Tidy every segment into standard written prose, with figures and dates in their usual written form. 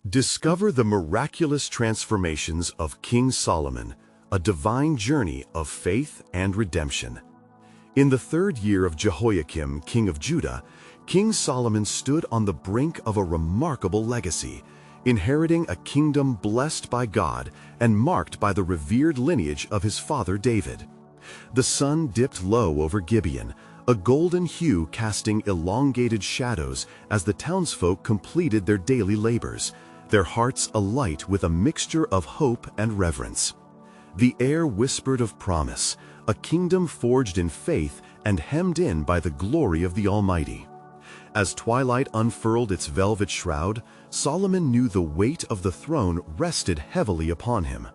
Discover the miraculous transformations of King Solomon, a divine journey of faith and redemption. In the 3rd year of Jehoiakim, king of Judah, King Solomon stood on the brink of a remarkable legacy, inheriting a kingdom blessed by God and marked by the revered lineage of his father David. The sun dipped low over Gibeon, a golden hue casting elongated shadows as the townsfolk completed their daily labors, their hearts alight with a mixture of hope and reverence. The air whispered of promise, a kingdom forged in faith and hemmed in by the glory of the Almighty. As twilight unfurled its velvet shroud, Solomon knew the weight of the throne rested heavily upon him.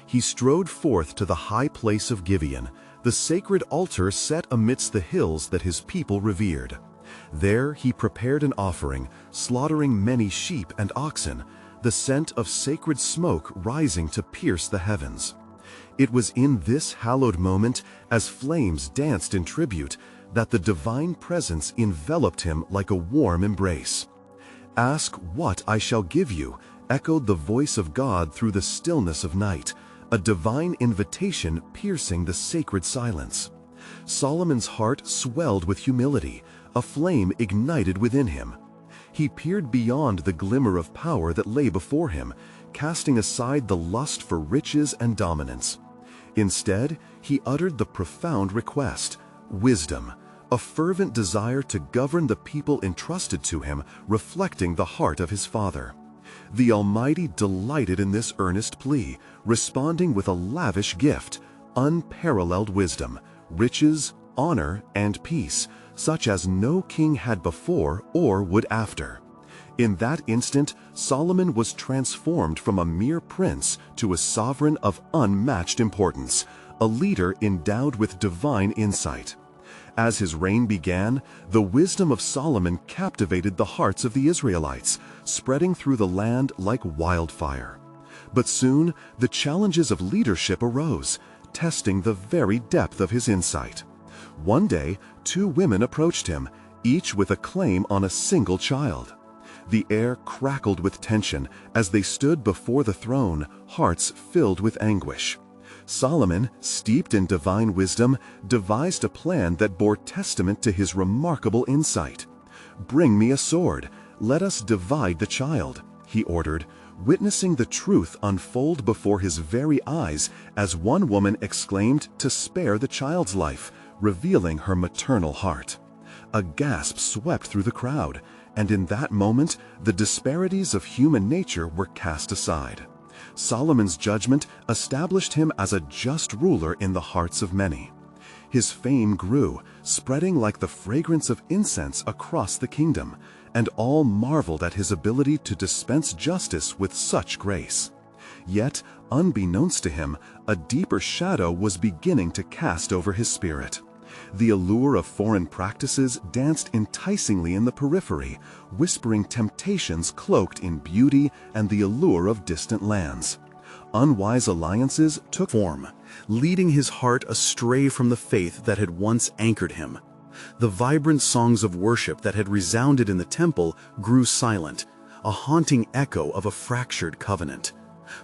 He strode forth to the high place of Gibeon, the sacred altar set amidst the hills that his people revered. There he prepared an offering, slaughtering many sheep and oxen, the scent of sacred smoke rising to pierce the heavens. It was in this hallowed moment, as flames danced in tribute, that the divine presence enveloped him like a warm embrace. "Ask what I shall give you," echoed the voice of God through the stillness of night, a divine invitation piercing the sacred silence. Solomon's heart swelled with humility, a flame ignited within him. He peered beyond the glimmer of power that lay before him, casting aside the lust for riches and dominance. Instead, he uttered the profound request: wisdom, a fervent desire to govern the people entrusted to him, reflecting the heart of his father. The Almighty delighted in this earnest plea, responding with a lavish gift: unparalleled wisdom, riches, honor, and peace, such as no king had before or would after. In that instant, Solomon was transformed from a mere prince to a sovereign of unmatched importance, a leader endowed with divine insight. As his reign began, the wisdom of Solomon captivated the hearts of the Israelites, spreading through the land like wildfire. But soon, the challenges of leadership arose, testing the very depth of his insight. One day, 2 women approached him, each with a claim on a single child. The air crackled with tension as they stood before the throne, hearts filled with anguish. Solomon, steeped in divine wisdom, devised a plan that bore testament to his remarkable insight. "Bring me a sword. Let us divide the child," he ordered, witnessing the truth unfold before his very eyes as one woman exclaimed to spare the child's life, revealing her maternal heart. A gasp swept through the crowd, and in that moment, the disparities of human nature were cast aside. Solomon's judgment established him as a just ruler in the hearts of many. His fame grew, spreading like the fragrance of incense across the kingdom, and all marveled at his ability to dispense justice with such grace. Yet, unbeknownst to him, a deeper shadow was beginning to cast over his spirit. The allure of foreign practices danced enticingly in the periphery, whispering temptations cloaked in beauty and the allure of distant lands. Unwise alliances took form, leading his heart astray from the faith that had once anchored him. The vibrant songs of worship that had resounded in the temple grew silent, a haunting echo of a fractured covenant.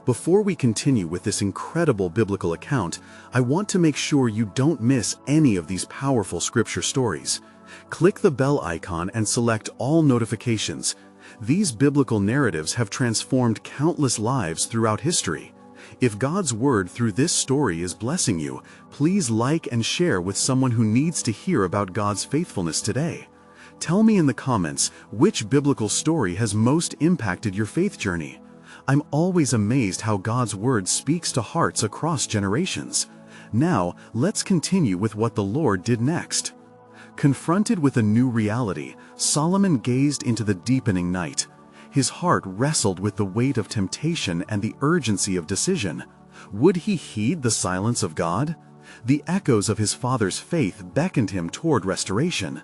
Before we continue with this incredible biblical account, I want to make sure you don't miss any of these powerful scripture stories. Click the bell icon and select all notifications. These biblical narratives have transformed countless lives throughout history. If God's word through this story is blessing you, please like and share with someone who needs to hear about God's faithfulness today. Tell me in the comments which biblical story has most impacted your faith journey. I'm always amazed how God's word speaks to hearts across generations. Now, let's continue with what the Lord did next. Confronted with a new reality, Solomon gazed into the deepening night. His heart wrestled with the weight of temptation and the urgency of decision. Would he heed the silence of God? The echoes of his father's faith beckoned him toward restoration.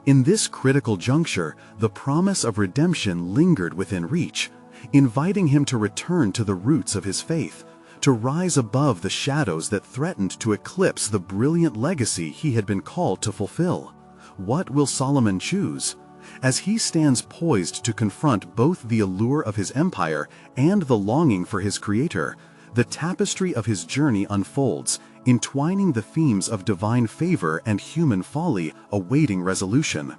In this critical juncture, the promise of redemption lingered within reach, inviting him to return to the roots of his faith, to rise above the shadows that threatened to eclipse the brilliant legacy he had been called to fulfill. What will Solomon choose? As he stands poised to confront both the allure of his empire and the longing for his creator, the tapestry of his journey unfolds, entwining the themes of divine favor and human folly awaiting resolution.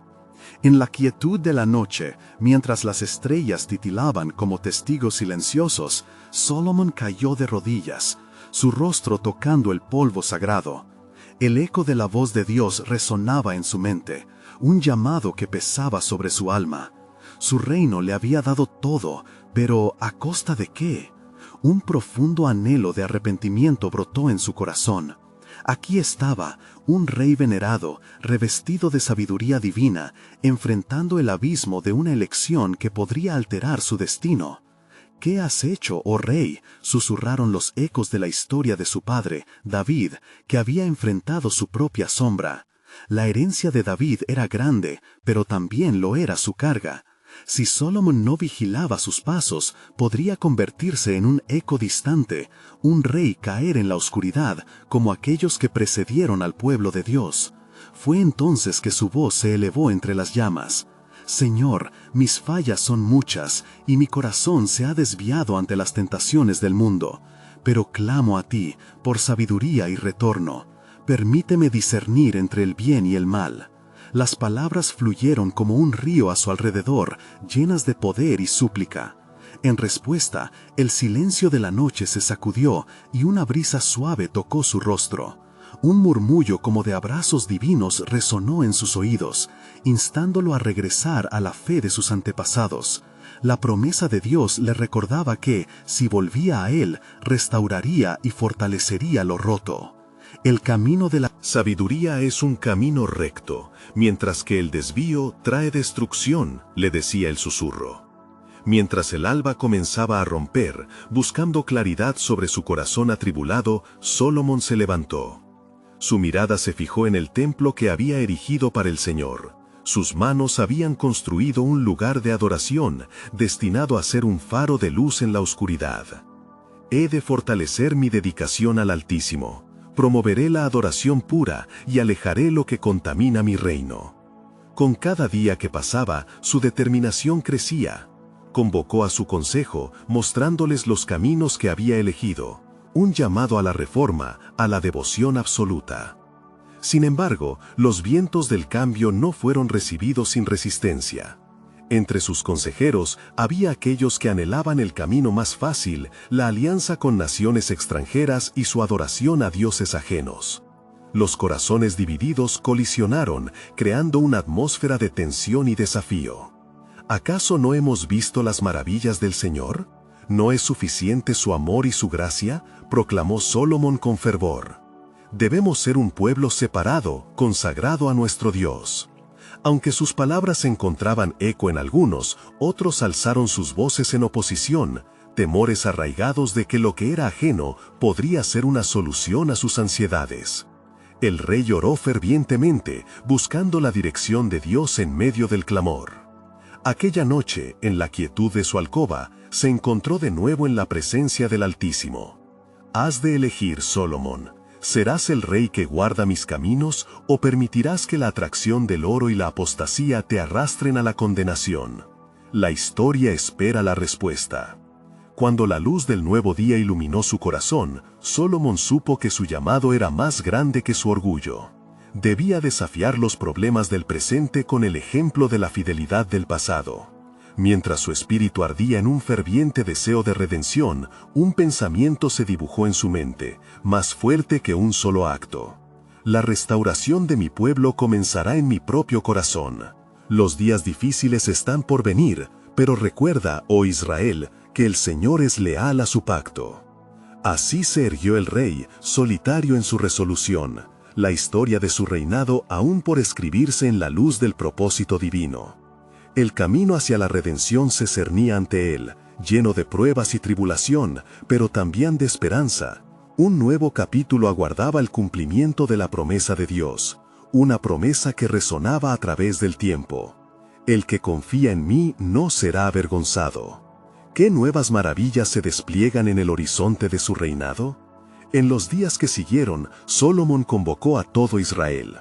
En la quietud de la noche, mientras las estrellas titilaban como testigos silenciosos, Solomon cayó de rodillas, su rostro tocando el polvo sagrado. El eco de la voz de Dios resonaba en su mente, un llamado que pesaba sobre su alma. Su reino le había dado todo, pero ¿a costa de qué? Un profundo anhelo de arrepentimiento brotó en su corazón. Aquí estaba, un rey venerado, revestido de sabiduría divina, enfrentando el abismo de una elección que podría alterar su destino. «¿Qué has hecho, oh rey?», susurraron los ecos de la historia de su padre, David, que había enfrentado su propia sombra. La herencia de David era grande, pero también lo era su carga. Si Solomon no vigilaba sus pasos, podría convertirse en un eco distante, un rey caer en la oscuridad, como aquellos que precedieron al pueblo de Dios. Fue entonces que su voz se elevó entre las llamas. «Señor, mis fallas son muchas, y mi corazón se ha desviado ante las tentaciones del mundo. Pero clamo a ti, por sabiduría y retorno. Permíteme discernir entre el bien y el mal». Las palabras fluyeron como un río a su alrededor, llenas de poder y súplica. En respuesta, el silencio de la noche se sacudió y una brisa suave tocó su rostro. Un murmullo como de abrazos divinos resonó en sus oídos, instándolo a regresar a la fe de sus antepasados. La promesa de Dios le recordaba que, si volvía a Él, restauraría y fortalecería lo roto. El camino de la sabiduría es un camino recto, mientras que el desvío trae destrucción, le decía el susurro. Mientras el alba comenzaba a romper, buscando claridad sobre su corazón atribulado, Solomon se levantó. Su mirada se fijó en el templo que había erigido para el Señor. Sus manos habían construido un lugar de adoración, destinado a ser un faro de luz en la oscuridad. He de fortalecer mi dedicación al Altísimo. Promoveré la adoración pura y alejaré lo que contamina mi reino. Con cada día que pasaba, su determinación crecía. Convocó a su consejo, mostrándoles los caminos que había elegido, un llamado a la reforma, a la devoción absoluta. Sin embargo, los vientos del cambio no fueron recibidos sin resistencia. Entre sus consejeros había aquellos que anhelaban el camino más fácil, la alianza con naciones extranjeras y su adoración a dioses ajenos. Los corazones divididos colisionaron, creando una atmósfera de tensión y desafío. ¿Acaso no hemos visto las maravillas del Señor? ¿No es suficiente su amor y su gracia?, proclamó Solomon con fervor. Debemos ser un pueblo separado, consagrado a nuestro Dios. Aunque sus palabras encontraban eco en algunos, otros alzaron sus voces en oposición, temores arraigados de que lo que era ajeno podría ser una solución a sus ansiedades. El rey oró fervientemente, buscando la dirección de Dios en medio del clamor. Aquella noche, en la quietud de su alcoba, se encontró de nuevo en la presencia del Altísimo. «Has de elegir, Solomon. ¿Serás el rey que guarda mis caminos o permitirás que la atracción del oro y la apostasía te arrastren a la condenación?» La historia espera la respuesta. Cuando la luz del nuevo día iluminó su corazón, Solomon supo que su llamado era más grande que su orgullo. Debía desafiar los problemas del presente con el ejemplo de la fidelidad del pasado. Mientras su espíritu ardía en un ferviente deseo de redención, un pensamiento se dibujó en su mente, más fuerte que un solo acto. La restauración de mi pueblo comenzará en mi propio corazón. Los días difíciles están por venir, pero recuerda, oh Israel, que el Señor es leal a su pacto. Así se erguió el rey, solitario en su resolución, la historia de su reinado aún por escribirse en la luz del propósito divino. El camino hacia la redención se cernía ante él, lleno de pruebas y tribulación, pero también de esperanza. Un nuevo capítulo aguardaba el cumplimiento de la promesa de Dios, una promesa que resonaba a través del tiempo. El que confía en mí no será avergonzado. ¿Qué nuevas maravillas se despliegan en el horizonte de su reinado? En los días que siguieron, Solomon convocó a todo Israel.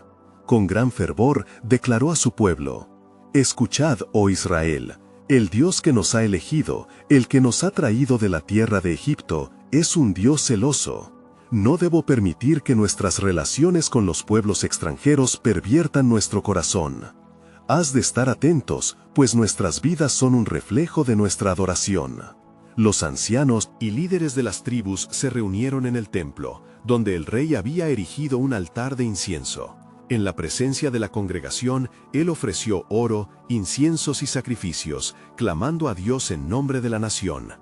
Con gran fervor declaró a su pueblo: Escuchad, oh Israel, el Dios que nos ha elegido, el que nos ha traído de la tierra de Egipto, es un Dios celoso. No debo permitir que nuestras relaciones con los pueblos extranjeros perviertan nuestro corazón. Has de estar atentos, pues nuestras vidas son un reflejo de nuestra adoración. Los ancianos y líderes de las tribus se reunieron en el templo, donde el rey había erigido un altar de incienso. En la presencia de la congregación, él ofreció oro, inciensos y sacrificios, clamando a Dios en nombre de la nación.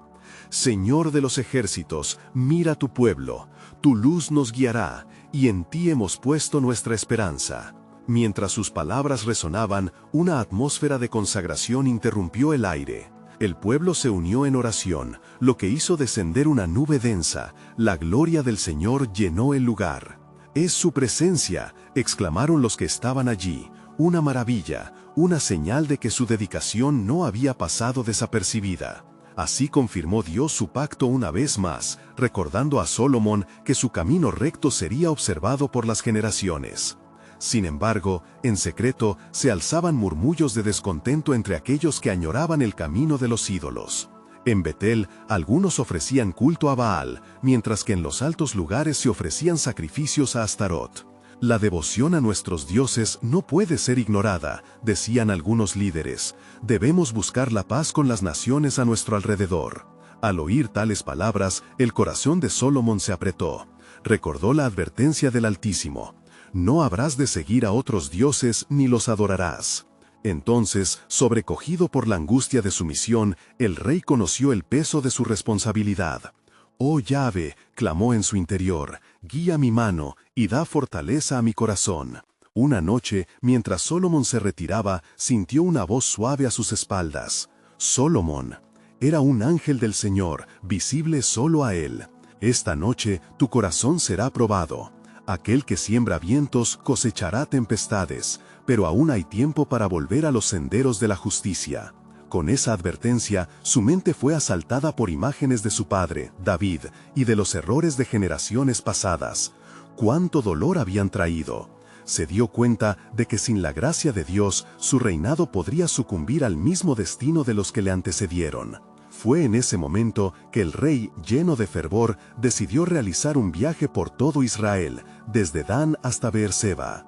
Señor de los ejércitos, mira tu pueblo, tu luz nos guiará, y en ti hemos puesto nuestra esperanza. Mientras sus palabras resonaban, una atmósfera de consagración interrumpió el aire. El pueblo se unió en oración, lo que hizo descender una nube densa. La gloria del Señor llenó el lugar. «Es su presencia», exclamaron los que estaban allí. Una maravilla, una señal de que su dedicación no había pasado desapercibida. Así confirmó Dios su pacto una vez más, recordando a Salomón que su camino recto sería observado por las generaciones. Sin embargo, en secreto se alzaban murmullos de descontento entre aquellos que añoraban el camino de los ídolos. En Betel, algunos ofrecían culto a Baal, mientras que en los altos lugares se ofrecían sacrificios a Astarot. La devoción a nuestros dioses no puede ser ignorada, decían algunos líderes. Debemos buscar la paz con las naciones a nuestro alrededor. Al oír tales palabras, el corazón de Salomón se apretó. Recordó la advertencia del Altísimo. No habrás de seguir a otros dioses ni los adorarás. Entonces, sobrecogido por la angustia de su misión, el rey conoció el peso de su responsabilidad. «Oh Yahvé», clamó en su interior, «guía mi mano y da fortaleza a mi corazón». Una noche, mientras Salomón se retiraba, sintió una voz suave a sus espaldas. «Salomón». Era un ángel del Señor, visible solo a él. «Esta noche tu corazón será probado. Aquel que siembra vientos cosechará tempestades, pero aún hay tiempo para volver a los senderos de la justicia». Con esa advertencia, su mente fue asaltada por imágenes de su padre, David, y de los errores de generaciones pasadas. ¡Cuánto dolor habían traído! Se dio cuenta de que sin la gracia de Dios, su reinado podría sucumbir al mismo destino de los que le antecedieron. Fue en ese momento que el rey, lleno de fervor, decidió realizar un viaje por todo Israel, desde Dan hasta Beerseba.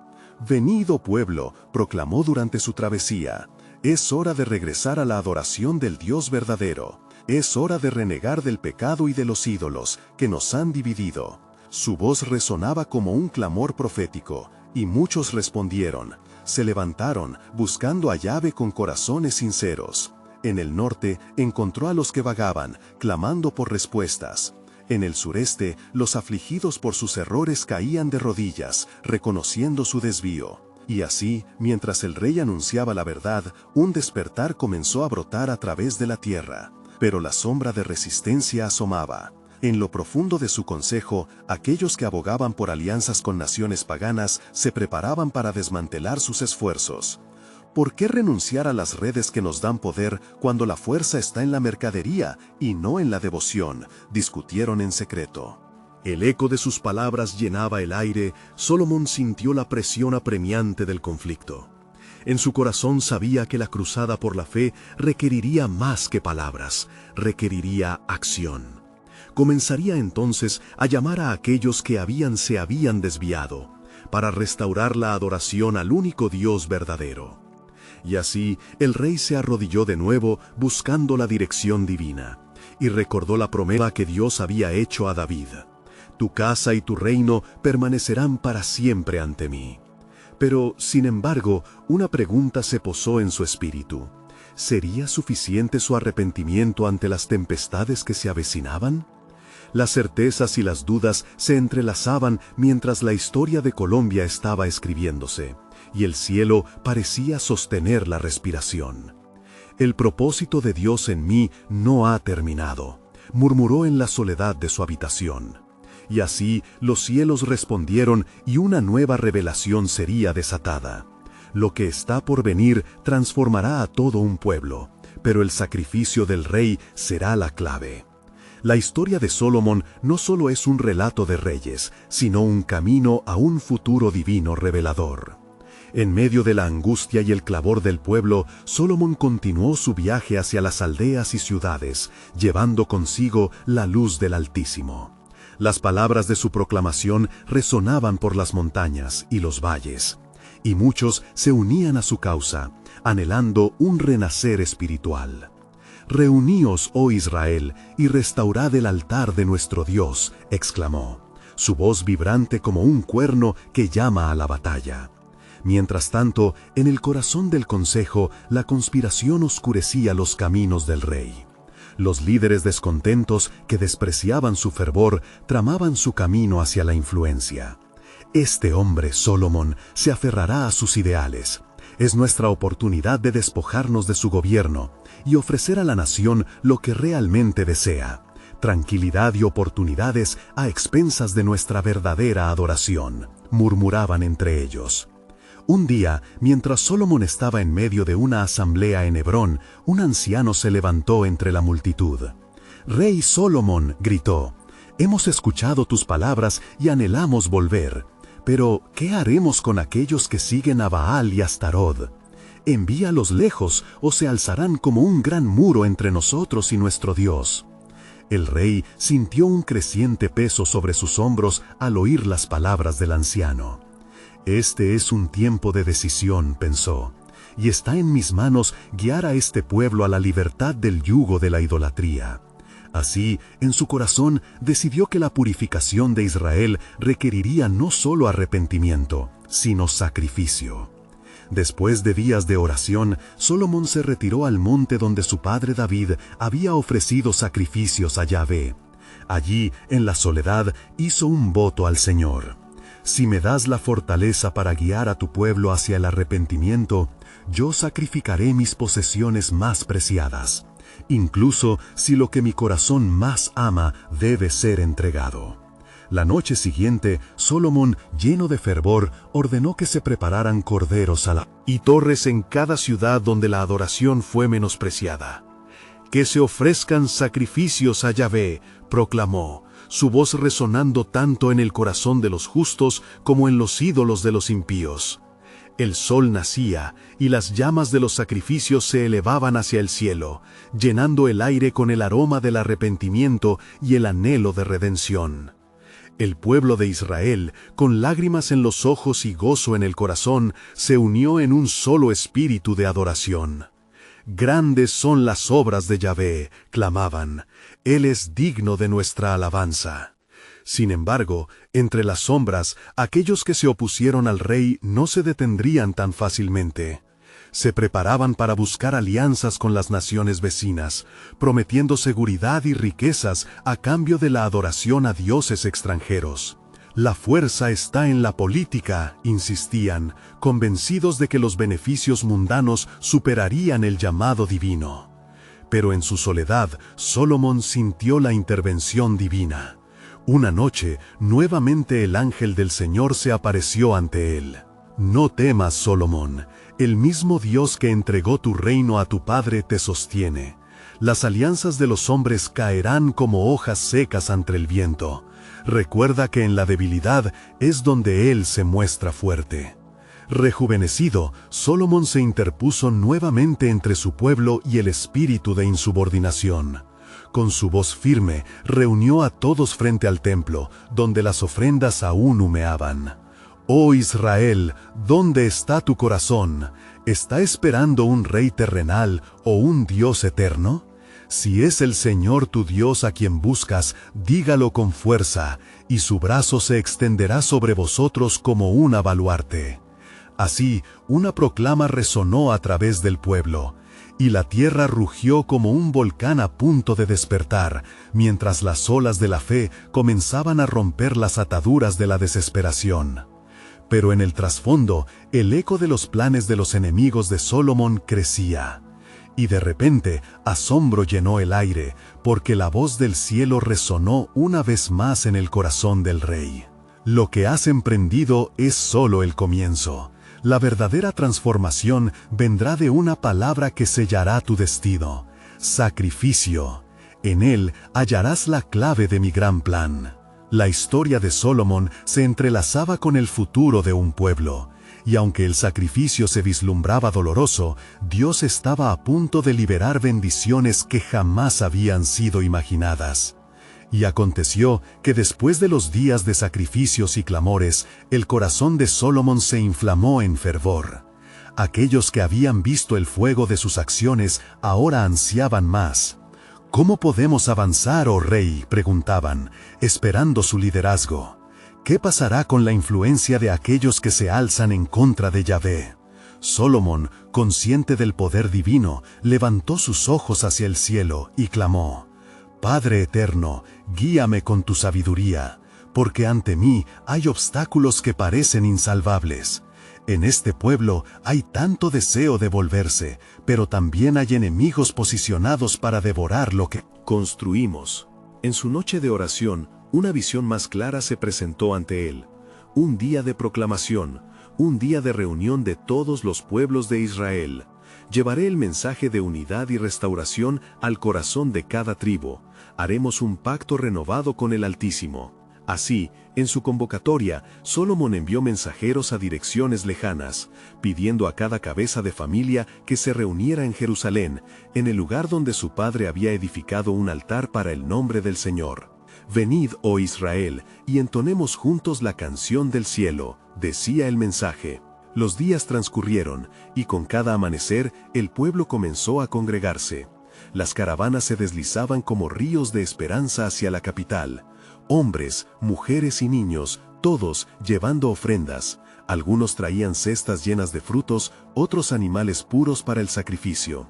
«Venid, oh pueblo», proclamó durante su travesía. «Es hora de regresar a la adoración del Dios verdadero. Es hora de renegar del pecado y de los ídolos que nos han dividido». Su voz resonaba como un clamor profético, y muchos respondieron. Se levantaron, buscando a Yahvé con corazones sinceros. En el norte encontró a los que vagaban, clamando por respuestas. En el sureste, los afligidos por sus errores caían de rodillas, reconociendo su desvío. Y así, mientras el rey anunciaba la verdad, un despertar comenzó a brotar a través de la tierra. Pero la sombra de resistencia asomaba. En lo profundo de su consejo, aquellos que abogaban por alianzas con naciones paganas se preparaban para desmantelar sus esfuerzos. ¿Por qué renunciar a las redes que nos dan poder cuando la fuerza está en la mercadería y no en la devoción?, discutieron en secreto. El eco de sus palabras llenaba el aire. Salomón sintió la presión apremiante del conflicto. En su corazón sabía que la cruzada por la fe requeriría más que palabras, requeriría acción. Comenzaría entonces a llamar a aquellos que se habían desviado, para restaurar la adoración al único Dios verdadero. Y así el rey se arrodilló de nuevo buscando la dirección divina, y recordó la promesa que Dios había hecho a David. «Tu casa y tu reino permanecerán para siempre ante mí». Pero, sin embargo, una pregunta se posó en su espíritu. ¿Sería suficiente su arrepentimiento ante las tempestades que se avecinaban? Las certezas y las dudas se entrelazaban mientras la historia de Colombia estaba escribiéndose, y el cielo parecía sostener la respiración. «El propósito de Dios en mí no ha terminado», murmuró en la soledad de su habitación. Y así los cielos respondieron y una nueva revelación sería desatada. Lo que está por venir transformará a todo un pueblo, pero el sacrificio del rey será la clave. La historia de Salomón no solo es un relato de reyes, sino un camino a un futuro divino revelador. En medio de la angustia y el clamor del pueblo, Salomón continuó su viaje hacia las aldeas y ciudades, llevando consigo la luz del Altísimo. Las palabras de su proclamación resonaban por las montañas y los valles, y muchos se unían a su causa, anhelando un renacer espiritual. «Reuníos, oh Israel, y restaurad el altar de nuestro Dios», exclamó, su voz vibrante como un cuerno que llama a la batalla. Mientras tanto, en el corazón del consejo, la conspiración oscurecía los caminos del rey. Los líderes descontentos, que despreciaban su fervor, tramaban su camino hacia la influencia. Este hombre, Salomón, se aferrará a sus ideales. Es nuestra oportunidad de despojarnos de su gobierno y ofrecer a la nación lo que realmente desea: tranquilidad y oportunidades a expensas de nuestra verdadera adoración, murmuraban entre ellos. Un día, mientras Salomón estaba en medio de una asamblea en Hebrón, un anciano se levantó entre la multitud. «Rey Salomón», gritó, «hemos escuchado tus palabras y anhelamos volver. Pero, ¿qué haremos con aquellos que siguen a Baal y Astarot? Envíalos lejos o se alzarán como un gran muro entre nosotros y nuestro Dios». El rey sintió un creciente peso sobre sus hombros al oír las palabras del anciano. «Este es un tiempo de decisión», pensó, «y está en mis manos guiar a este pueblo a la libertad del yugo de la idolatría». Así, en su corazón, decidió que la purificación de Israel requeriría no solo arrepentimiento, sino sacrificio. Después de días de oración, Salomón se retiró al monte donde su padre David había ofrecido sacrificios a Yahvé. Allí, en la soledad, hizo un voto al Señor. «Si me das la fortaleza para guiar a tu pueblo hacia el arrepentimiento, yo sacrificaré mis posesiones más preciadas, incluso si lo que mi corazón más ama debe ser entregado». La noche siguiente, Salomón, lleno de fervor, ordenó que se prepararan corderos y torres en cada ciudad donde la adoración fue menospreciada. «Que se ofrezcan sacrificios a Yahvé», proclamó, su voz resonando tanto en el corazón de los justos como en los ídolos de los impíos. El sol nacía, y las llamas de los sacrificios se elevaban hacia el cielo, llenando el aire con el aroma del arrepentimiento y el anhelo de redención. El pueblo de Israel, con lágrimas en los ojos y gozo en el corazón, se unió en un solo espíritu de adoración. «Grandes son las obras de Yahvé», clamaban, «Él es digno de nuestra alabanza». Sin embargo, entre las sombras, aquellos que se opusieron al rey no se detendrían tan fácilmente. Se preparaban para buscar alianzas con las naciones vecinas, prometiendo seguridad y riquezas a cambio de la adoración a dioses extranjeros. «La fuerza está en la política», insistían, convencidos de que los beneficios mundanos superarían el llamado divino. Pero en su soledad, Salomón sintió la intervención divina. Una noche, nuevamente el ángel del Señor se apareció ante él. «No temas, Salomón, el mismo Dios que entregó tu reino a tu padre te sostiene. Las alianzas de los hombres caerán como hojas secas ante el viento. Recuerda que en la debilidad es donde Él se muestra fuerte». Rejuvenecido, Salomón se interpuso nuevamente entre su pueblo y el espíritu de insubordinación. Con su voz firme, reunió a todos frente al templo, donde las ofrendas aún humeaban. «Oh Israel, ¿dónde está tu corazón? ¿Está esperando un rey terrenal o un Dios eterno? Si es el Señor tu Dios a quien buscas, dígalo con fuerza, y su brazo se extenderá sobre vosotros como un baluarte». Así, una proclama resonó a través del pueblo, y la tierra rugió como un volcán a punto de despertar, mientras las olas de la fe comenzaban a romper las ataduras de la desesperación. Pero en el trasfondo, el eco de los planes de los enemigos de Salomón crecía. Y de repente, asombro llenó el aire, porque la voz del cielo resonó una vez más en el corazón del rey. «Lo que has emprendido es solo el comienzo. La verdadera transformación vendrá de una palabra que sellará tu destino: sacrificio. En él hallarás la clave de mi gran plan». La historia de Salomón se entrelazaba con el futuro de un pueblo, y aunque el sacrificio se vislumbraba doloroso, Dios estaba a punto de liberar bendiciones que jamás habían sido imaginadas. Y aconteció que después de los días de sacrificios y clamores, el corazón de Salomón se inflamó en fervor. Aquellos que habían visto el fuego de sus acciones ahora ansiaban más. ¿Cómo podemos avanzar, oh rey?, preguntaban, esperando su liderazgo. ¿Qué pasará con la influencia de aquellos que se alzan en contra de Yahvé? Salomón, consciente del poder divino, levantó sus ojos hacia el cielo y clamó: Padre eterno, guíame con tu sabiduría, porque ante mí hay obstáculos que parecen insalvables. En este pueblo hay tanto deseo de volverse, pero también hay enemigos posicionados para devorar lo que construimos. En su noche de oración, una visión más clara se presentó ante él. Un día de proclamación, un día de reunión de todos los pueblos de Israel. Llevaré el mensaje de unidad y restauración al corazón de cada tribu. Haremos un pacto renovado con el Altísimo. Así, en su convocatoria, Salomón envió mensajeros a direcciones lejanas, pidiendo a cada cabeza de familia que se reuniera en Jerusalén, en el lugar donde su padre había edificado un altar para el nombre del Señor. Venid, oh Israel, y entonemos juntos la canción del cielo, decía el mensaje. Los días transcurrieron, y con cada amanecer el pueblo comenzó a congregarse. Las caravanas se deslizaban como ríos de esperanza hacia la capital. Hombres, mujeres y niños, todos llevando ofrendas. Algunos traían cestas llenas de frutos, otros animales puros para el sacrificio.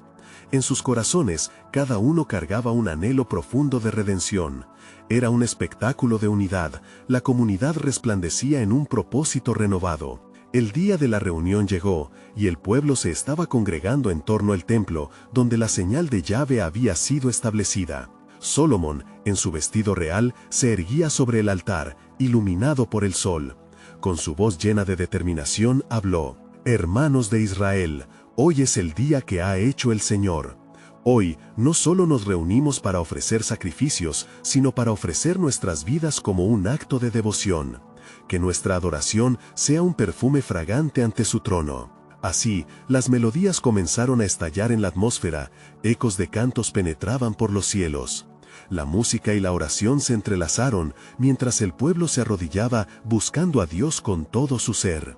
En sus corazones, cada uno cargaba un anhelo profundo de redención. Era un espectáculo de unidad. La comunidad resplandecía en un propósito renovado. El día de la reunión llegó, y el pueblo se estaba congregando en torno al templo, donde la señal de Yahvé había sido establecida. Salomón, en su vestido real, se erguía sobre el altar, iluminado por el sol. Con su voz llena de determinación habló: Hermanos de Israel, hoy es el día que ha hecho el Señor. Hoy no solo nos reunimos para ofrecer sacrificios, sino para ofrecer nuestras vidas como un acto de devoción. Que nuestra adoración sea un perfume fragante ante su trono. Así, las melodías comenzaron a estallar en la atmósfera, ecos de cantos penetraban por los cielos. La música y la oración se entrelazaron, mientras el pueblo se arrodillaba buscando a Dios con todo su ser.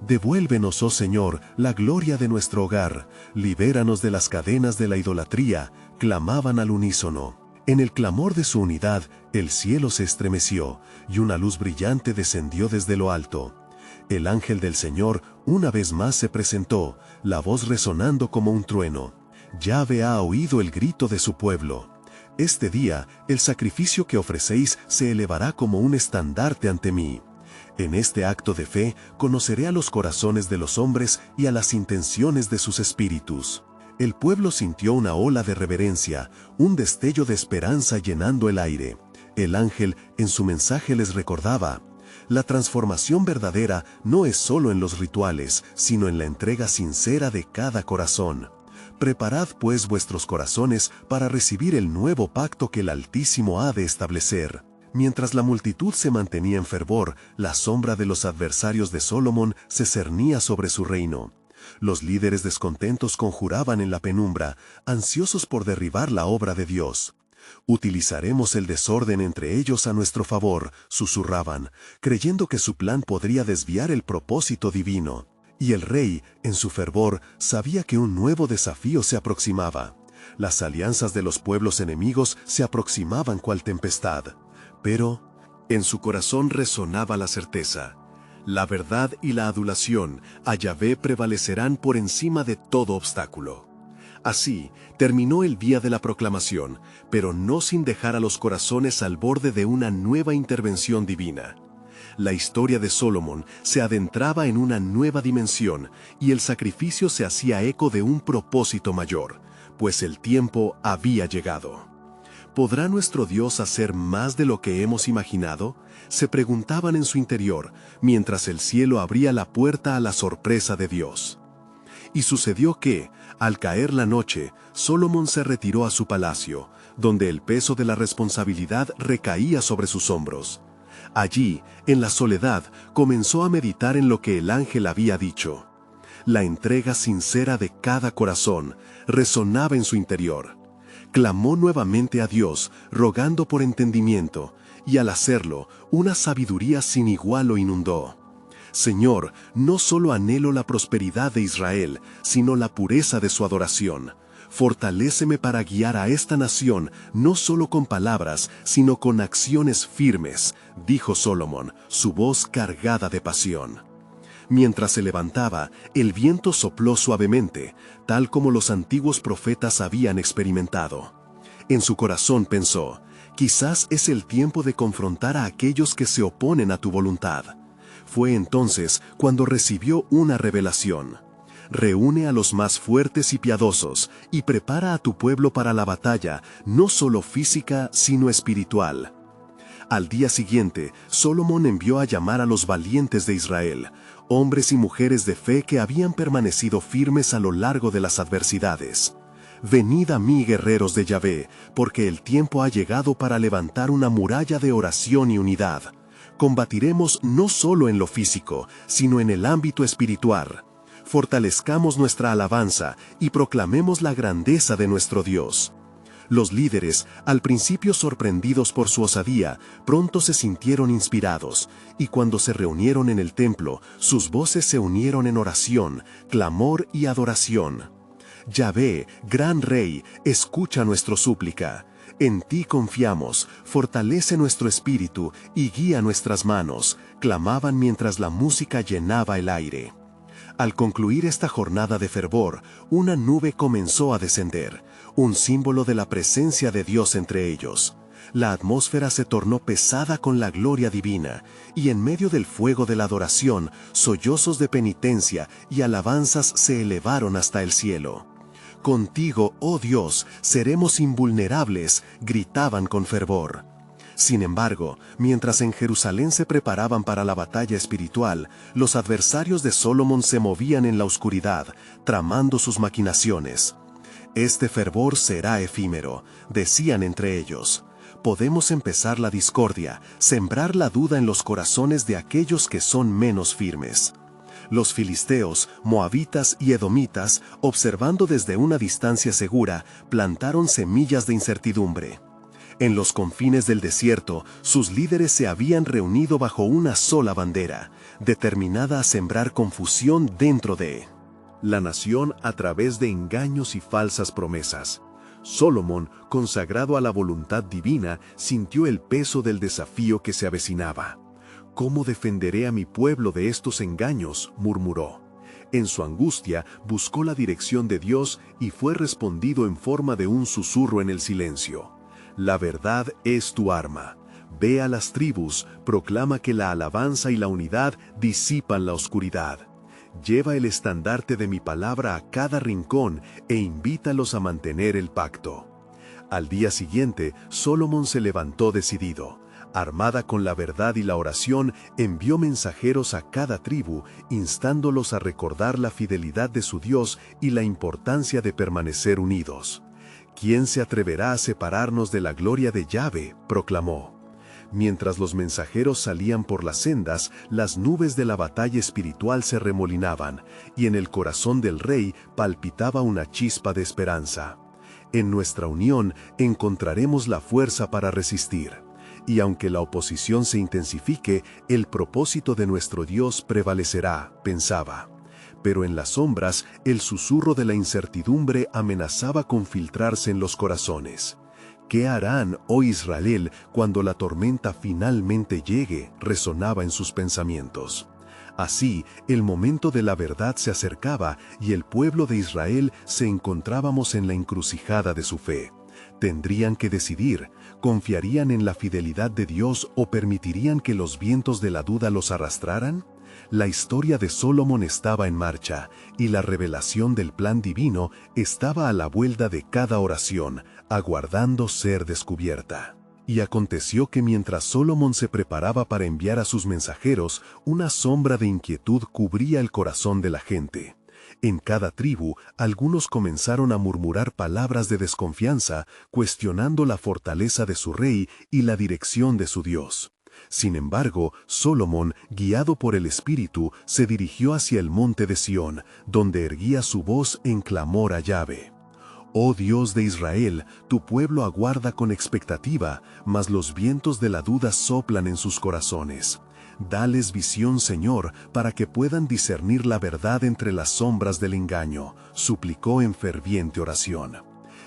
Devuélvenos, oh Señor, la gloria de nuestro hogar, libéranos de las cadenas de la idolatría, clamaban al unísono. En el clamor de su unidad, el cielo se estremeció, y una luz brillante descendió desde lo alto. El ángel del Señor una vez más se presentó, la voz resonando como un trueno. Yahvé ha oído el grito de su pueblo. Este día, el sacrificio que ofrecéis se elevará como un estandarte ante mí. En este acto de fe, conoceré a los corazones de los hombres y a las intenciones de sus espíritus. El pueblo sintió una ola de reverencia, un destello de esperanza llenando el aire. El ángel, en su mensaje, les recordaba: la transformación verdadera no es solo en los rituales, sino en la entrega sincera de cada corazón. Preparad pues vuestros corazones para recibir el nuevo pacto que el Altísimo ha de establecer. Mientras la multitud se mantenía en fervor, la sombra de los adversarios de Salomón se cernía sobre su reino. Los líderes descontentos conjuraban en la penumbra, ansiosos por derribar la obra de Dios. Utilizaremos el desorden entre ellos a nuestro favor, susurraban, creyendo que su plan podría desviar el propósito divino. Y el rey, en su fervor, sabía que un nuevo desafío se aproximaba. Las alianzas de los pueblos enemigos se aproximaban cual tempestad. Pero, en su corazón resonaba la certeza: la verdad y la adulación a Yahvé prevalecerán por encima de todo obstáculo. Así, terminó el día de la proclamación, pero no sin dejar a los corazones al borde de una nueva intervención divina. La historia de Salomón se adentraba en una nueva dimensión, y el sacrificio se hacía eco de un propósito mayor, pues el tiempo había llegado. ¿Podrá nuestro Dios hacer más de lo que hemos imaginado?, se preguntaban en su interior, mientras el cielo abría la puerta a la sorpresa de Dios. Y sucedió que, al caer la noche, Salomón se retiró a su palacio, donde el peso de la responsabilidad recaía sobre sus hombros. Allí, en la soledad, comenzó a meditar en lo que el ángel había dicho. La entrega sincera de cada corazón resonaba en su interior. Clamó nuevamente a Dios, rogando por entendimiento, y al hacerlo, una sabiduría sin igual lo inundó. Señor, no solo anhelo la prosperidad de Israel, sino la pureza de su adoración. Fortaléceme para guiar a esta nación, no solo con palabras, sino con acciones firmes, dijo Solomón, su voz cargada de pasión. Mientras se levantaba, el viento sopló suavemente, tal como los antiguos profetas habían experimentado. En su corazón pensó, quizás es el tiempo de confrontar a aquellos que se oponen a tu voluntad. Fue entonces cuando recibió una revelación. Reúne a los más fuertes y piadosos, y prepara a tu pueblo para la batalla, no solo física, sino espiritual. Al día siguiente, Solomón envió a llamar a los valientes de Israel, hombres y mujeres de fe que habían permanecido firmes a lo largo de las adversidades. Venid a mí, guerreros de Yahvé, porque el tiempo ha llegado para levantar una muralla de oración y unidad. Combatiremos no solo en lo físico, sino en el ámbito espiritual. Fortalezcamos nuestra alabanza y proclamemos la grandeza de nuestro Dios. Los líderes, al principio sorprendidos por su osadía, pronto se sintieron inspirados, y cuando se reunieron en el templo, sus voces se unieron en oración, clamor y adoración. Yahvé, gran Rey, escucha nuestra súplica. En ti confiamos, fortalece nuestro espíritu y guía nuestras manos, clamaban mientras la música llenaba el aire. Al concluir esta jornada de fervor, una nube comenzó a descender, un símbolo de la presencia de Dios entre ellos. La atmósfera se tornó pesada con la gloria divina, y en medio del fuego de la adoración, sollozos de penitencia y alabanzas se elevaron hasta el cielo. Contigo, oh Dios, seremos invulnerables, gritaban con fervor. Sin embargo, mientras en Jerusalén se preparaban para la batalla espiritual, los adversarios de Solomón se movían en la oscuridad, tramando sus maquinaciones. Este fervor será efímero, decían entre ellos. Podemos empezar la discordia, sembrar la duda en los corazones de aquellos que son menos firmes. Los filisteos, moabitas y edomitas, observando desde una distancia segura, plantaron semillas de incertidumbre. En los confines del desierto, sus líderes se habían reunido bajo una sola bandera, determinada a sembrar confusión dentro de la nación a través de engaños y falsas promesas. Solomón, consagrado a la voluntad divina, sintió el peso del desafío que se avecinaba. ¿Cómo defenderé a mi pueblo de estos engaños?, murmuró. En su angustia, buscó la dirección de Dios y fue respondido en forma de un susurro en el silencio. La verdad es tu arma. Ve a las tribus, proclama que la alabanza y la unidad disipan la oscuridad. Lleva el estandarte de mi palabra a cada rincón e invítalos a mantener el pacto. Al día siguiente, Solomón se levantó decidido. Armada con la verdad y la oración, envió mensajeros a cada tribu, instándolos a recordar la fidelidad de su Dios y la importancia de permanecer unidos. ¿Quién se atreverá a separarnos de la gloria de Yahvé?, proclamó. Mientras los mensajeros salían por las sendas, las nubes de la batalla espiritual se remolinaban, y en el corazón del rey palpitaba una chispa de esperanza. En nuestra unión encontraremos la fuerza para resistir. Y aunque la oposición se intensifique, el propósito de nuestro Dios prevalecerá, pensaba. Pero en las sombras, el susurro de la incertidumbre amenazaba con filtrarse en los corazones. ¿Qué harán, oh Israel, cuando la tormenta finalmente llegue?, resonaba en sus pensamientos. Así, el momento de la verdad se acercaba y el pueblo de Israel se encontrábamos en la encrucijada de su fe. Tendrían que decidir, ¿confiarían en la fidelidad de Dios o permitirían que los vientos de la duda los arrastraran? La historia de Solomón estaba en marcha, y la revelación del plan divino estaba a la vuelta de cada oración, aguardando ser descubierta. Y aconteció que mientras Solomón se preparaba para enviar a sus mensajeros, una sombra de inquietud cubría el corazón de la gente. En cada tribu, algunos comenzaron a murmurar palabras de desconfianza, cuestionando la fortaleza de su rey y la dirección de su Dios. Sin embargo, Solomón, guiado por el Espíritu, se dirigió hacia el monte de Sión, donde erguía su voz en clamor a Yahvé. Oh Dios de Israel, tu pueblo aguarda con expectativa, mas los vientos de la duda soplan en sus corazones. Dales visión, Señor, para que puedan discernir la verdad entre las sombras del engaño, suplicó en ferviente oración.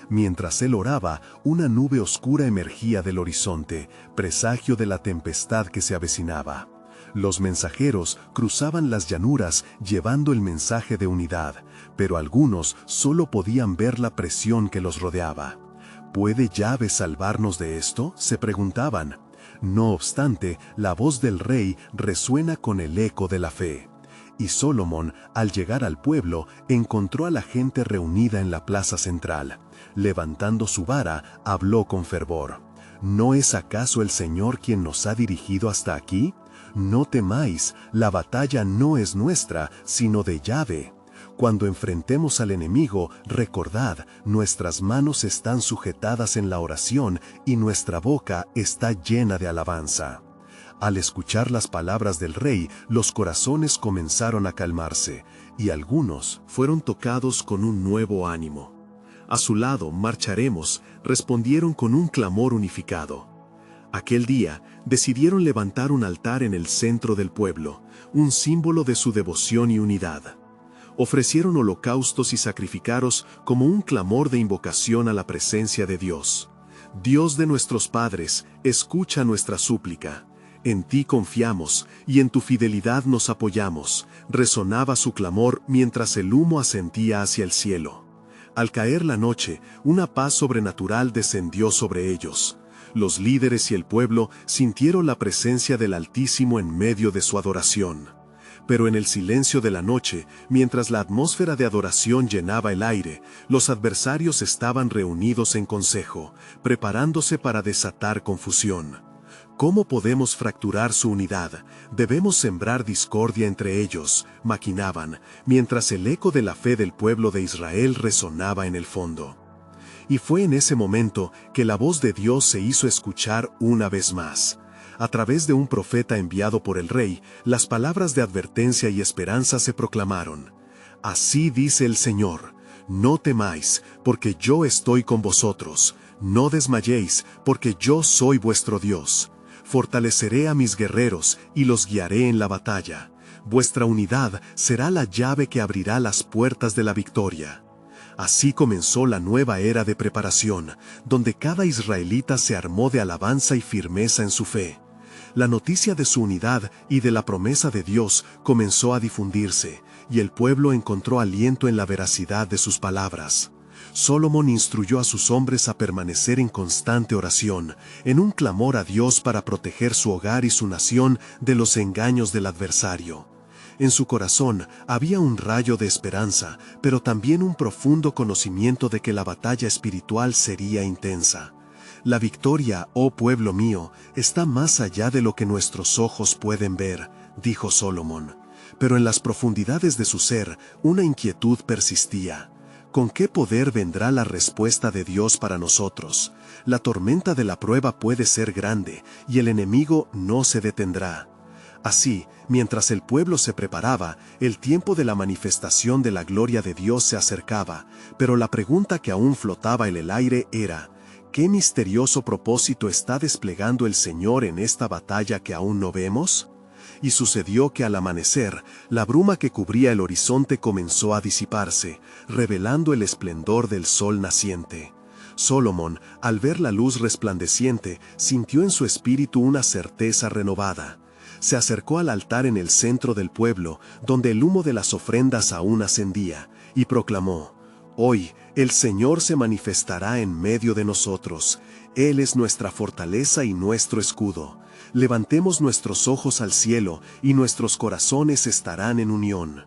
Mientras él oraba, una nube oscura emergía del horizonte, presagio de la tempestad que se avecinaba. Los mensajeros cruzaban las llanuras llevando el mensaje de unidad, pero algunos solo podían ver la presión que los rodeaba. ¿Puede Yahvé salvarnos de esto?, se preguntaban. No obstante, la voz del rey resuena con el eco de la fe. Y Solomón, al llegar al pueblo, encontró a la gente reunida en la plaza central. Levantando su vara, habló con fervor. ¿No es acaso el Señor quien nos ha dirigido hasta aquí? No temáis, la batalla no es nuestra, sino de Yahvé. Cuando enfrentemos al enemigo, recordad, nuestras manos están sujetadas en la oración y nuestra boca está llena de alabanza. Al escuchar las palabras del rey, los corazones comenzaron a calmarse, y algunos fueron tocados con un nuevo ánimo. A su lado marcharemos, respondieron con un clamor unificado. Aquel día decidieron levantar un altar en el centro del pueblo, un símbolo de su devoción y unidad. Ofrecieron holocaustos y sacrificaros como un clamor de invocación a la presencia de Dios. Dios de nuestros padres, escucha nuestra súplica. En ti confiamos, y en tu fidelidad nos apoyamos, resonaba su clamor mientras el humo ascendía hacia el cielo. Al caer la noche, una paz sobrenatural descendió sobre ellos. Los líderes y el pueblo sintieron la presencia del Altísimo en medio de su adoración. Pero en el silencio de la noche, mientras la atmósfera de adoración llenaba el aire, los adversarios estaban reunidos en consejo, preparándose para desatar confusión. ¿Cómo podemos fracturar su unidad? Debemos sembrar discordia entre ellos, maquinaban, mientras el eco de la fe del pueblo de Israel resonaba en el fondo. Y fue en ese momento que la voz de Dios se hizo escuchar una vez más. A través de un profeta enviado por el rey, las palabras de advertencia y esperanza se proclamaron. Así dice el Señor, no temáis, porque yo estoy con vosotros, no desmayéis, porque yo soy vuestro Dios. Fortaleceré a mis guerreros y los guiaré en la batalla. Vuestra unidad será la llave que abrirá las puertas de la victoria. Así comenzó la nueva era de preparación, donde cada israelita se armó de alabanza y firmeza en su fe. La noticia de su unidad y de la promesa de Dios comenzó a difundirse, y el pueblo encontró aliento en la veracidad de sus palabras. Solomón instruyó a sus hombres a permanecer en constante oración, en un clamor a Dios para proteger su hogar y su nación de los engaños del adversario. En su corazón había un rayo de esperanza, pero también un profundo conocimiento de que la batalla espiritual sería intensa. La victoria, oh pueblo mío, está más allá de lo que nuestros ojos pueden ver, dijo Solomón. Pero en las profundidades de su ser, una inquietud persistía. ¿Con qué poder vendrá la respuesta de Dios para nosotros? La tormenta de la prueba puede ser grande, y el enemigo no se detendrá. Así, mientras el pueblo se preparaba, el tiempo de la manifestación de la gloria de Dios se acercaba, pero la pregunta que aún flotaba en el aire era, ¿qué misterioso propósito está desplegando el Señor en esta batalla que aún no vemos? Y sucedió que al amanecer, la bruma que cubría el horizonte comenzó a disiparse, revelando el esplendor del sol naciente. Solomón, al ver la luz resplandeciente, sintió en su espíritu una certeza renovada. Se acercó al altar en el centro del pueblo, donde el humo de las ofrendas aún ascendía, y proclamó, «Hoy el Señor se manifestará en medio de nosotros. Él es nuestra fortaleza y nuestro escudo. Levantemos nuestros ojos al cielo, y nuestros corazones estarán en unión».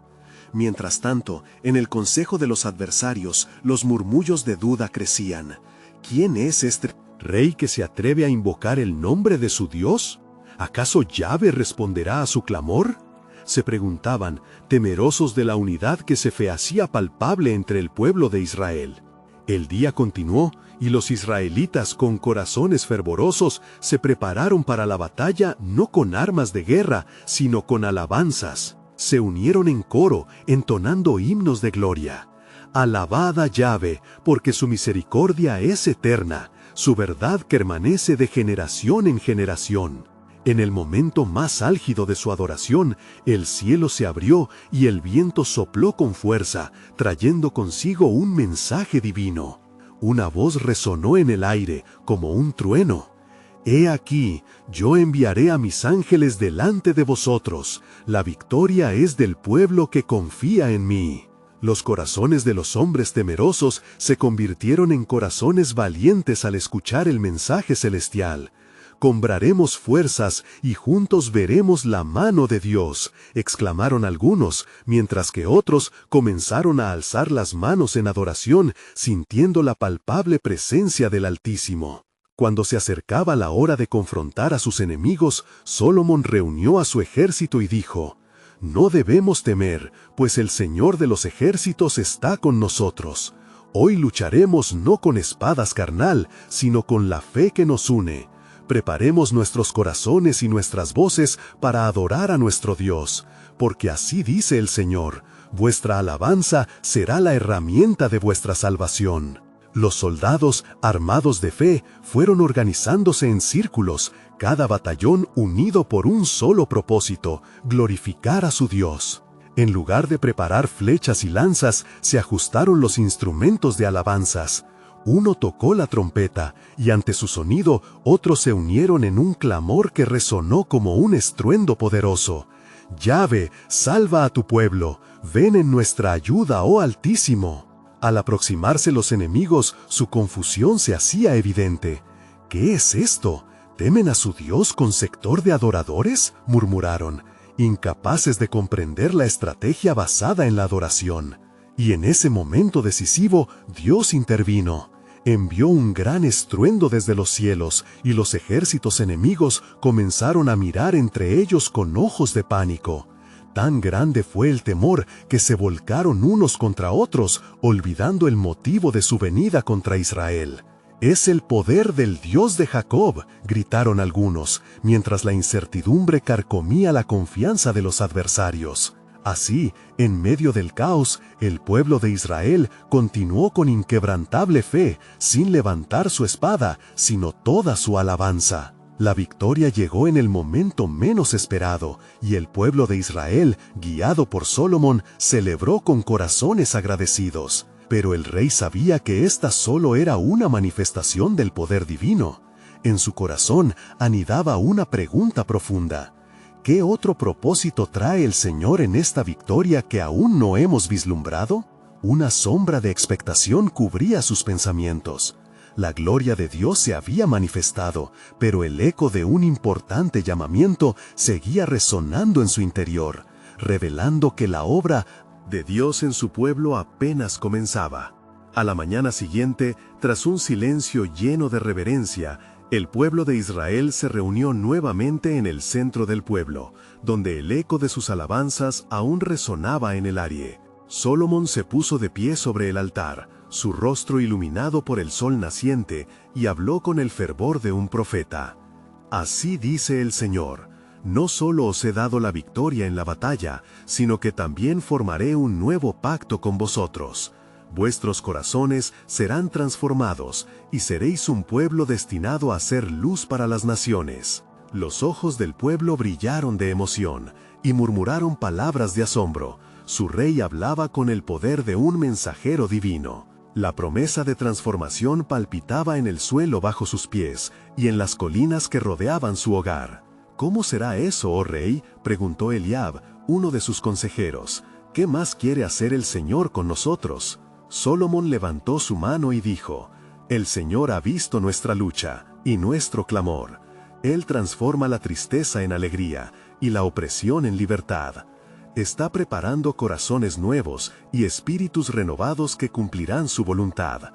Mientras tanto, en el consejo de los adversarios, los murmullos de duda crecían. ¿Quién es este rey que se atreve a invocar el nombre de su Dios? ¿Acaso Yahvé responderá a su clamor? Se preguntaban, temerosos de la unidad que se hacía palpable entre el pueblo de Israel. El día continuó y los israelitas con corazones fervorosos se prepararon para la batalla no con armas de guerra, sino con alabanzas. Se unieron en coro, entonando himnos de gloria. Alabad a Yahvé, porque su misericordia es eterna, su verdad permanece de generación en generación. En el momento más álgido de su adoración, el cielo se abrió y el viento sopló con fuerza, trayendo consigo un mensaje divino. Una voz resonó en el aire, como un trueno. He aquí, yo enviaré a mis ángeles delante de vosotros. La victoria es del pueblo que confía en mí. Los corazones de los hombres temerosos se convirtieron en corazones valientes al escuchar el mensaje celestial. Cobraremos fuerzas y juntos veremos la mano de Dios, exclamaron algunos, mientras que otros comenzaron a alzar las manos en adoración, sintiendo la palpable presencia del Altísimo. Cuando se acercaba la hora de confrontar a sus enemigos, Solomón reunió a su ejército y dijo: «No debemos temer, pues el Señor de los ejércitos está con nosotros. Hoy lucharemos no con espadas carnal, sino con la fe que nos une. Preparemos nuestros corazones y nuestras voces para adorar a nuestro Dios, porque así dice el Señor, vuestra alabanza será la herramienta de vuestra salvación». Los soldados, armados de fe, fueron organizándose en círculos, cada batallón unido por un solo propósito: glorificar a su Dios. En lugar de preparar flechas y lanzas, se ajustaron los instrumentos de alabanzas. Uno tocó la trompeta, y ante su sonido, otros se unieron en un clamor que resonó como un estruendo poderoso. «Yahvé, salva a tu pueblo, ven en nuestra ayuda, oh Altísimo». Al aproximarse los enemigos, su confusión se hacía evidente. «¿Qué es esto? ¿Temen a su Dios con sector de adoradores?», murmuraron, incapaces de comprender la estrategia basada en la adoración. Y en ese momento decisivo, Dios intervino. Envió un gran estruendo desde los cielos, y los ejércitos enemigos comenzaron a mirar entre ellos con ojos de pánico. Tan grande fue el temor que se volcaron unos contra otros, olvidando el motivo de su venida contra Israel. «Es el poder del Dios de Jacob», gritaron algunos, mientras la incertidumbre carcomía la confianza de los adversarios. Así, en medio del caos, el pueblo de Israel continuó con inquebrantable fe, sin levantar su espada, sino toda su alabanza. La victoria llegó en el momento menos esperado, y el pueblo de Israel, guiado por Solomón, celebró con corazones agradecidos. Pero el rey sabía que esta solo era una manifestación del poder divino. En su corazón anidaba una pregunta profunda: ¿qué otro propósito trae el Señor en esta victoria que aún no hemos vislumbrado? Una sombra de expectación cubría sus pensamientos. La gloria de Dios se había manifestado, pero el eco de un importante llamamiento seguía resonando en su interior, revelando que la obra de Dios en su pueblo apenas comenzaba. A la mañana siguiente, tras un silencio lleno de reverencia, el pueblo de Israel se reunió nuevamente en el centro del pueblo, donde el eco de sus alabanzas aún resonaba en el aire. Solomón se puso de pie sobre el altar, su rostro iluminado por el sol naciente, y habló con el fervor de un profeta. «Así dice el Señor, no solo os he dado la victoria en la batalla, sino que también formaré un nuevo pacto con vosotros. Vuestros corazones serán transformados, y seréis un pueblo destinado a ser luz para las naciones». Los ojos del pueblo brillaron de emoción, y murmuraron palabras de asombro. Su rey hablaba con el poder de un mensajero divino. La promesa de transformación palpitaba en el suelo bajo sus pies y en las colinas que rodeaban su hogar. «¿Cómo será eso, oh rey?», preguntó Eliab, uno de sus consejeros. «¿Qué más quiere hacer el Señor con nosotros?». Solomón levantó su mano y dijo: «El Señor ha visto nuestra lucha y nuestro clamor. Él transforma la tristeza en alegría y la opresión en libertad. Está preparando corazones nuevos y espíritus renovados que cumplirán su voluntad.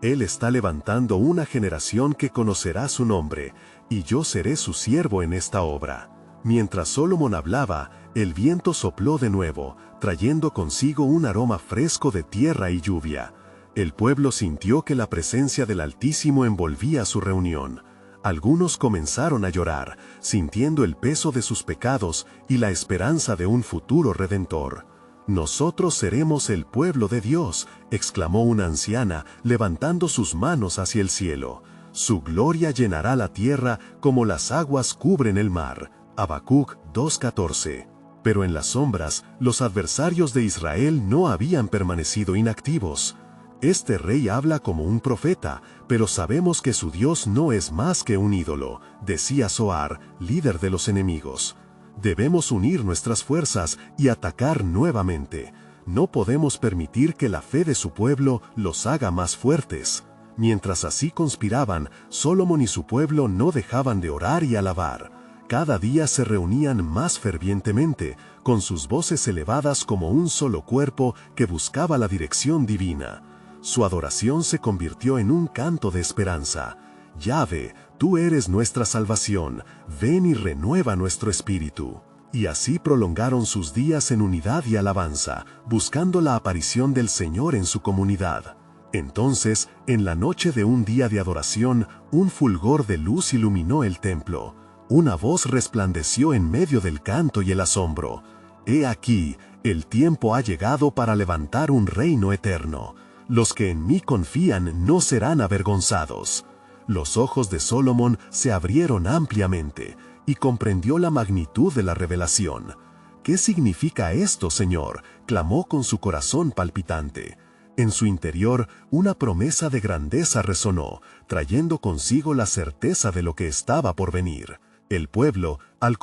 Él está levantando una generación que conocerá su nombre, y yo seré su siervo en esta obra». Mientras Solomón hablaba, el viento sopló de nuevo, trayendo consigo un aroma fresco de tierra y lluvia. El pueblo sintió que la presencia del Altísimo envolvía su reunión. Algunos comenzaron a llorar, sintiendo el peso de sus pecados y la esperanza de un futuro redentor. «Nosotros seremos el pueblo de Dios», exclamó una anciana, levantando sus manos hacia el cielo. «Su gloria llenará la tierra como las aguas cubren el mar». Habacuc 2:14. Pero en las sombras, los adversarios de Israel no habían permanecido inactivos. «Este rey habla como un profeta, pero sabemos que su Dios no es más que un ídolo», decía Zoar, líder de los enemigos. «Debemos unir nuestras fuerzas y atacar nuevamente. No podemos permitir que la fe de su pueblo los haga más fuertes». Mientras así conspiraban, Solomón y su pueblo no dejaban de orar y alabar. Cada día se reunían más fervientemente, con sus voces elevadas como un solo cuerpo que buscaba la dirección divina. Su adoración se convirtió en un canto de esperanza. «Yahvé, tú eres nuestra salvación, ven y renueva nuestro espíritu». Y así prolongaron sus días en unidad y alabanza, buscando la aparición del Señor en su comunidad. Entonces, en la noche de un día de adoración, un fulgor de luz iluminó el templo. Una voz resplandeció en medio del canto y el asombro. «He aquí, el tiempo ha llegado para levantar un reino eterno. Los que en mí confían no serán avergonzados». Los ojos de Solomón se abrieron ampliamente y comprendió la magnitud de la revelación. «¿Qué significa esto, Señor?», clamó con su corazón palpitante. En su interior, una promesa de grandeza resonó, trayendo consigo la certeza de lo que estaba por venir. El pueblo, al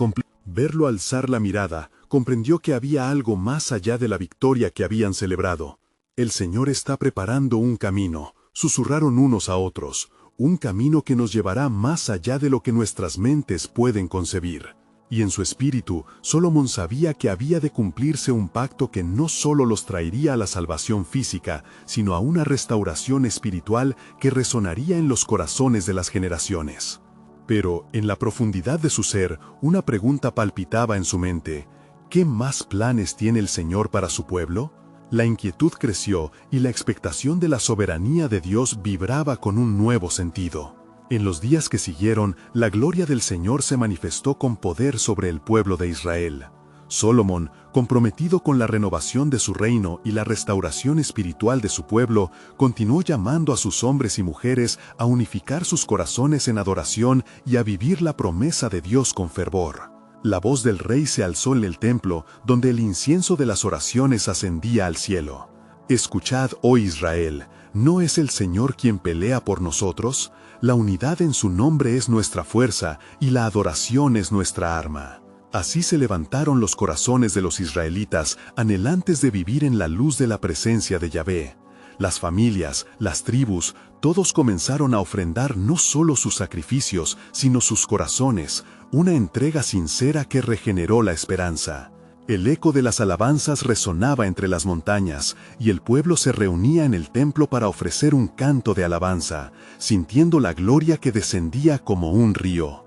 verlo alzar la mirada, comprendió que había algo más allá de la victoria que habían celebrado. «El Señor está preparando un camino», susurraron unos a otros, «un camino que nos llevará más allá de lo que nuestras mentes pueden concebir». Y en su espíritu, Solomón sabía que había de cumplirse un pacto que no solo los traería a la salvación física, sino a una restauración espiritual que resonaría en los corazones de las generaciones. Pero, en la profundidad de su ser, una pregunta palpitaba en su mente. ¿Qué más planes tiene el Señor para su pueblo? La inquietud creció y la expectación de la soberanía de Dios vibraba con un nuevo sentido. En los días que siguieron, la gloria del Señor se manifestó con poder sobre el pueblo de Israel. Solomón, comprometido con la renovación de su reino y la restauración espiritual de su pueblo, continuó llamando a sus hombres y mujeres a unificar sus corazones en adoración y a vivir la promesa de Dios con fervor. La voz del rey se alzó en el templo, donde el incienso de las oraciones ascendía al cielo. «Escuchad, oh Israel, ¿no es el Señor quien pelea por nosotros? La unidad en su nombre es nuestra fuerza y la adoración es nuestra arma». Así se levantaron los corazones de los israelitas, anhelantes de vivir en la luz de la presencia de Yahvé. Las familias, las tribus, todos comenzaron a ofrendar no solo sus sacrificios, sino sus corazones, una entrega sincera que regeneró la esperanza. El eco de las alabanzas resonaba entre las montañas, y el pueblo se reunía en el templo para ofrecer un canto de alabanza, sintiendo la gloria que descendía como un río.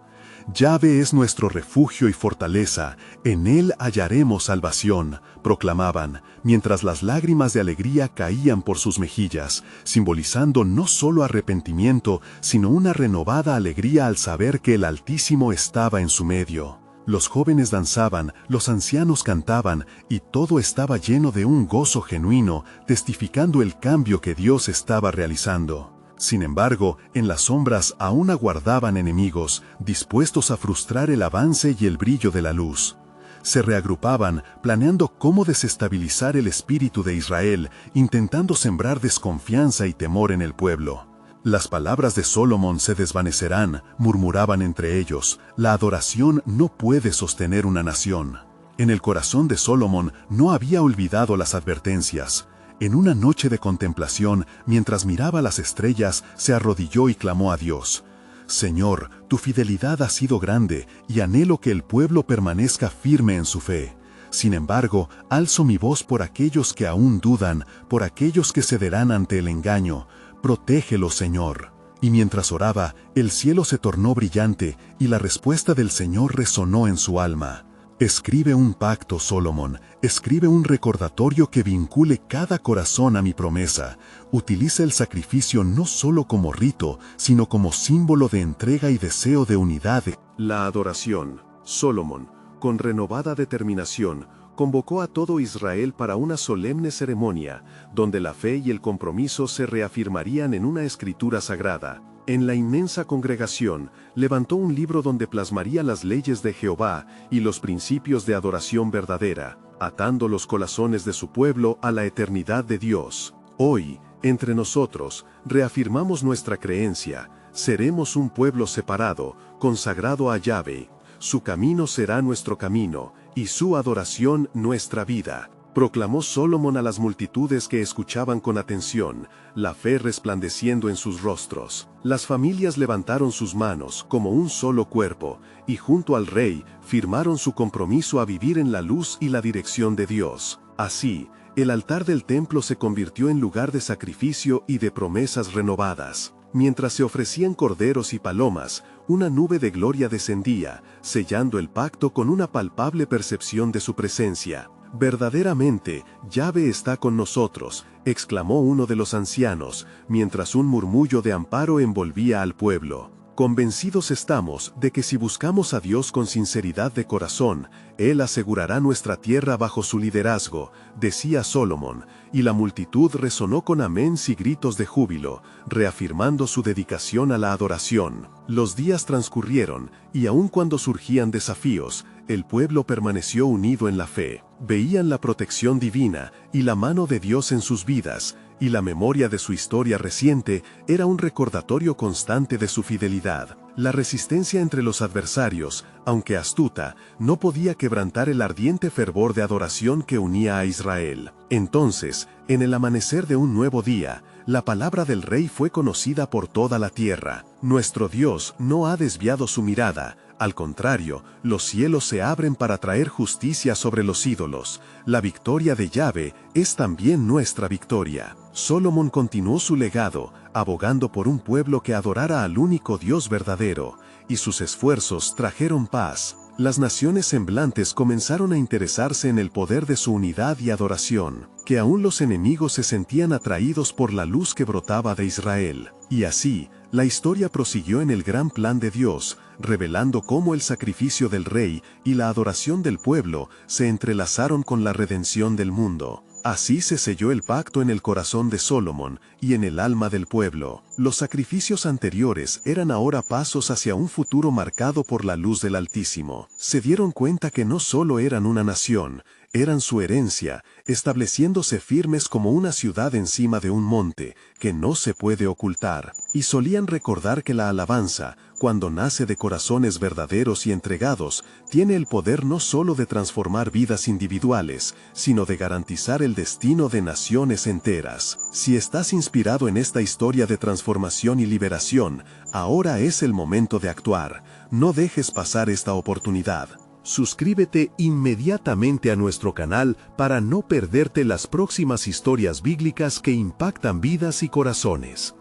«Yahvé es nuestro refugio y fortaleza, en él hallaremos salvación», proclamaban, mientras las lágrimas de alegría caían por sus mejillas, simbolizando no solo arrepentimiento, sino una renovada alegría al saber que el Altísimo estaba en su medio. Los jóvenes danzaban, los ancianos cantaban, y todo estaba lleno de un gozo genuino, testificando el cambio que Dios estaba realizando. Sin embargo, en las sombras aún aguardaban enemigos, dispuestos a frustrar el avance y el brillo de la luz. Se reagrupaban, planeando cómo desestabilizar el espíritu de Israel, intentando sembrar desconfianza y temor en el pueblo. «Las palabras de Solomón se desvanecerán», murmuraban entre ellos, «la adoración no puede sostener una nación». En el corazón de Solomón no había olvidado las advertencias. En una noche de contemplación, mientras miraba las estrellas, se arrodilló y clamó a Dios: «Señor, tu fidelidad ha sido grande, y anhelo que el pueblo permanezca firme en su fe. Sin embargo, alzo mi voz por aquellos que aún dudan, por aquellos que cederán ante el engaño. Protégelo, Señor». Y mientras oraba, el cielo se tornó brillante, y la respuesta del Señor resonó en su alma: Escribe un pacto, Solomon. Escribe un recordatorio que vincule cada corazón a mi promesa. Utiliza el sacrificio no solo como rito, sino como símbolo de entrega y deseo de unidad. La adoración. Solomon, con renovada determinación, convocó a todo Israel para una solemne ceremonia, donde la fe y el compromiso se reafirmarían en una escritura sagrada. En la inmensa congregación, levantó un libro donde plasmaría las leyes de Jehová y los principios de adoración verdadera, atando los corazones de su pueblo a la eternidad de Dios. Hoy, entre nosotros, reafirmamos nuestra creencia: seremos un pueblo separado, consagrado a Yahvé. Su camino será nuestro camino, y su adoración nuestra vida. Proclamó Solomon a las multitudes que escuchaban con atención, la fe resplandeciendo en sus rostros. Las familias levantaron sus manos como un solo cuerpo, y junto al rey firmaron su compromiso a vivir en la luz y la dirección de Dios. Así, el altar del templo se convirtió en lugar de sacrificio y de promesas renovadas. Mientras se ofrecían corderos y palomas, una nube de gloria descendía, sellando el pacto con una palpable percepción de su presencia. «Verdaderamente, Yahvé está con nosotros», exclamó uno de los ancianos, mientras un murmullo de amparo envolvía al pueblo. «Convencidos estamos de que si buscamos a Dios con sinceridad de corazón, Él asegurará nuestra tierra bajo su liderazgo», decía Solomon, y la multitud resonó con améns y gritos de júbilo, reafirmando su dedicación a la adoración. Los días transcurrieron, y aun cuando surgían desafíos, el pueblo permaneció unido en la fe. Veían la protección divina y la mano de Dios en sus vidas, y la memoria de su historia reciente era un recordatorio constante de su fidelidad. La resistencia entre los adversarios, aunque astuta, no podía quebrantar el ardiente fervor de adoración que unía a Israel. Entonces, en el amanecer de un nuevo día, la palabra del rey fue conocida por toda la tierra. Nuestro Dios no ha desviado su mirada. Al contrario, los cielos se abren para traer justicia sobre los ídolos. La victoria de Yahvé es también nuestra victoria. Solomon continuó su legado, abogando por un pueblo que adorara al único Dios verdadero, y sus esfuerzos trajeron paz. Las naciones semblantes comenzaron a interesarse en el poder de su unidad y adoración, que aún los enemigos se sentían atraídos por la luz que brotaba de Israel. Y así, la historia prosiguió en el gran plan de Dios, revelando cómo el sacrificio del rey y la adoración del pueblo se entrelazaron con la redención del mundo. Así se selló el pacto en el corazón de Solomon y en el alma del pueblo. Los sacrificios anteriores eran ahora pasos hacia un futuro marcado por la luz del Altísimo. Se dieron cuenta que no solo eran una nación, eran su herencia, estableciéndose firmes como una ciudad encima de un monte, que no se puede ocultar. Y solían recordar que la alabanza, cuando nace de corazones verdaderos y entregados, tiene el poder no solo de transformar vidas individuales, sino de garantizar el destino de naciones enteras. Si estás inspirado en esta historia de transformación y liberación, ahora es el momento de actuar. No dejes pasar esta oportunidad. Suscríbete inmediatamente a nuestro canal para no perderte las próximas historias bíblicas que impactan vidas y corazones.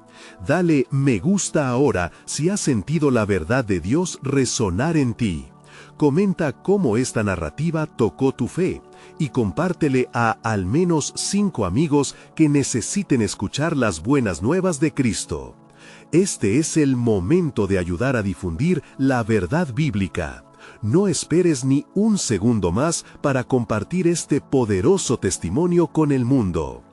Dale me gusta ahora si has sentido la verdad de Dios resonar en ti. Comenta cómo esta narrativa tocó tu fe y compártele a al menos 5 amigos que necesiten escuchar las buenas nuevas de Cristo. Este es el momento de ayudar a difundir la verdad bíblica. No esperes ni un segundo más para compartir este poderoso testimonio con el mundo.